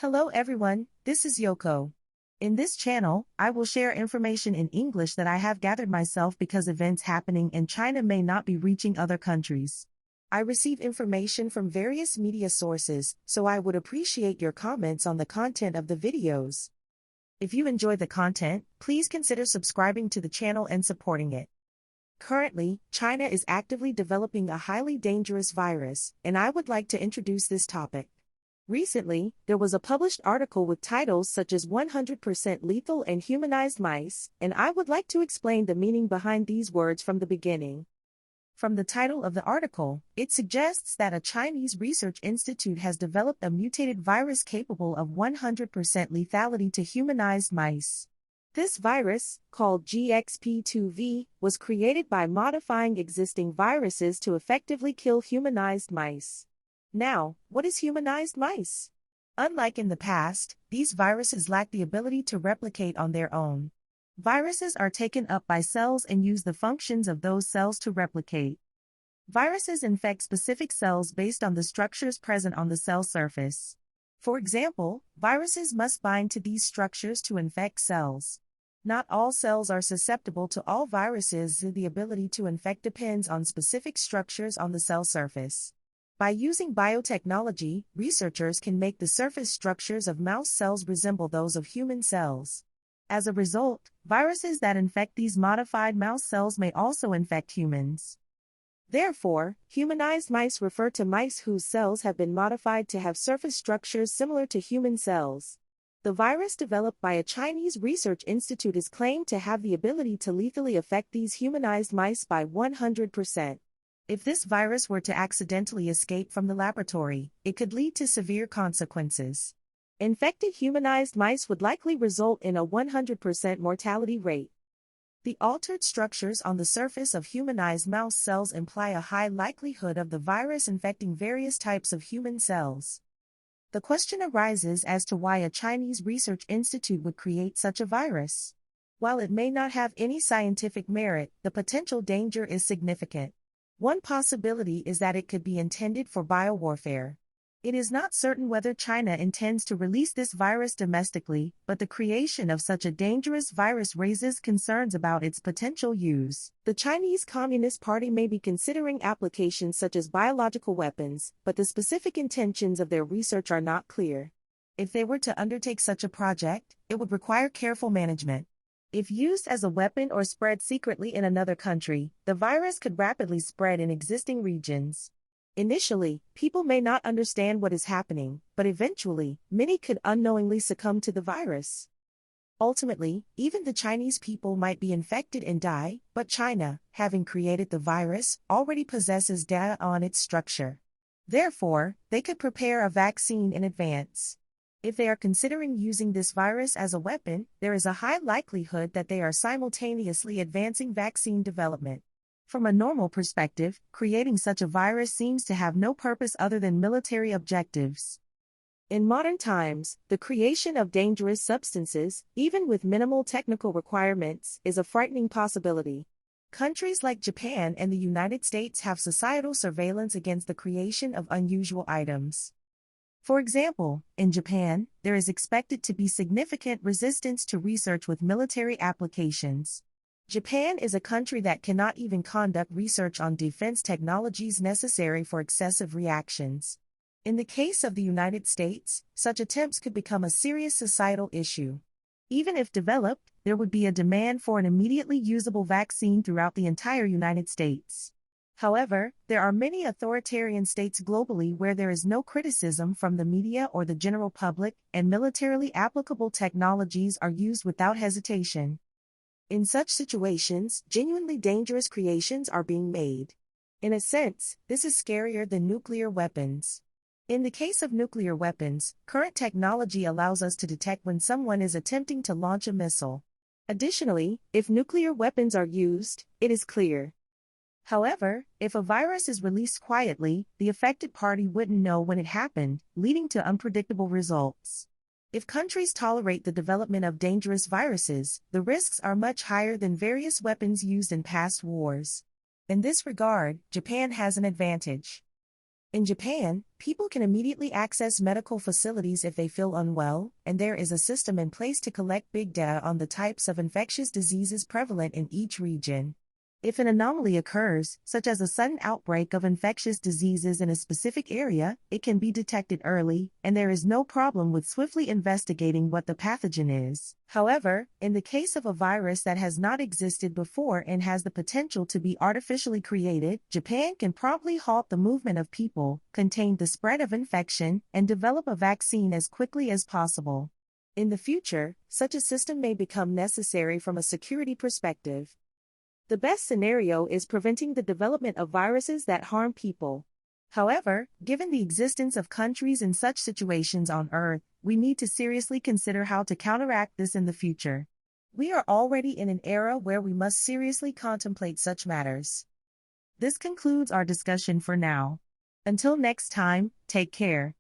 Hello everyone, this is Yoko. In this channel, I will share information in English that I have gathered myself because events happening in China may not be reaching other countries. I receive information from various media sources, so I would appreciate your comments on the content of the videos. If you enjoy the content, please consider subscribing to the channel and supporting it. Currently, China is actively developing a highly dangerous virus, and I would like to introduce this topic. Recently, there was a published article with titles such as 100% lethal and humanized mice, and I would like to explain the meaning behind these words from the beginning. From the title of the article, it suggests that a Chinese research institute has developed a mutated virus capable of 100% lethality to humanized mice. This virus, called GXP2V, was created by modifying existing viruses to effectively kill humanized mice. Now, what is humanized mice? Unlike in the past, these viruses lack the ability to replicate on their own. Viruses are taken up by cells and use the functions of those cells to replicate. Viruses infect specific cells based on the structures present on the cell surface. For example, viruses must bind to these structures to infect cells. Not all cells are susceptible to all viruses. The ability to infect depends on specific structures on the cell surface. By using biotechnology, researchers can make the surface structures of mouse cells resemble those of human cells. As a result, viruses that infect these modified mouse cells may also infect humans. Therefore, humanized mice refer to mice whose cells have been modified to have surface structures similar to human cells. The virus developed by a Chinese research institute is claimed to have the ability to lethally affect these humanized mice by 100%. If this virus were to accidentally escape from the laboratory, it could lead to severe consequences. Infected humanized mice would likely result in a 100% mortality rate. The altered structures on the surface of humanized mouse cells imply a high likelihood of the virus infecting various types of human cells. The question arises as to why a Chinese research institute would create such a virus. While it may not have any scientific merit, the potential danger is significant. One possibility is that it could be intended for biowarfare. It is not certain whether China intends to release this virus domestically, but the creation of such a dangerous virus raises concerns about its potential use. The Chinese Communist Party may be considering applications such as biological weapons, but the specific intentions of their research are not clear. If they were to undertake such a project, it would require careful management. If used as a weapon or spread secretly in another country, the virus could rapidly spread in existing regions. Initially, people may not understand what is happening, but eventually, many could unknowingly succumb to the virus. Ultimately, even the Chinese people might be infected and die, but China, having created the virus, already possesses data on its structure. Therefore, they could prepare a vaccine in advance. If they are considering using this virus as a weapon, there is a high likelihood that they are simultaneously advancing vaccine development. From a normal perspective, creating such a virus seems to have no purpose other than military objectives. In modern times, the creation of dangerous substances, even with minimal technical requirements, is a frightening possibility. Countries like Japan and the United States have societal surveillance against the creation of unusual items. For example, in Japan, there is expected to be significant resistance to research with military applications. Japan is a country that cannot even conduct research on defense technologies necessary for excessive reactions. In the case of the United States, such attempts could become a serious societal issue. Even if developed, there would be a demand for an immediately usable vaccine throughout the entire United States. However, there are many authoritarian states globally where there is no criticism from the media or the general public, and militarily applicable technologies are used without hesitation. In such situations, genuinely dangerous creations are being made. In a sense, this is scarier than nuclear weapons. In the case of nuclear weapons, current technology allows us to detect when someone is attempting to launch a missile. Additionally, if nuclear weapons are used, it is clear. However, if a virus is released quietly, the affected party wouldn't know when it happened, leading to unpredictable results. If countries tolerate the development of dangerous viruses, the risks are much higher than various weapons used in past wars. In this regard, Japan has an advantage. In Japan, people can immediately access medical facilities if they feel unwell, and there is a system in place to collect big data on the types of infectious diseases prevalent in each region. If an anomaly occurs, such as a sudden outbreak of infectious diseases in a specific area, it can be detected early, and there is no problem with swiftly investigating what the pathogen is. However, in the case of a virus that has not existed before and has the potential to be artificially created, Japan can promptly halt the movement of people, contain the spread of infection, and develop a vaccine as quickly as possible. In the future, such a system may become necessary from a security perspective. The best scenario is preventing the development of viruses that harm people. However, given the existence of countries in such situations on Earth, we need to seriously consider how to counteract this in the future. We are already in an era where we must seriously contemplate such matters. This concludes our discussion for now. Until next time, take care.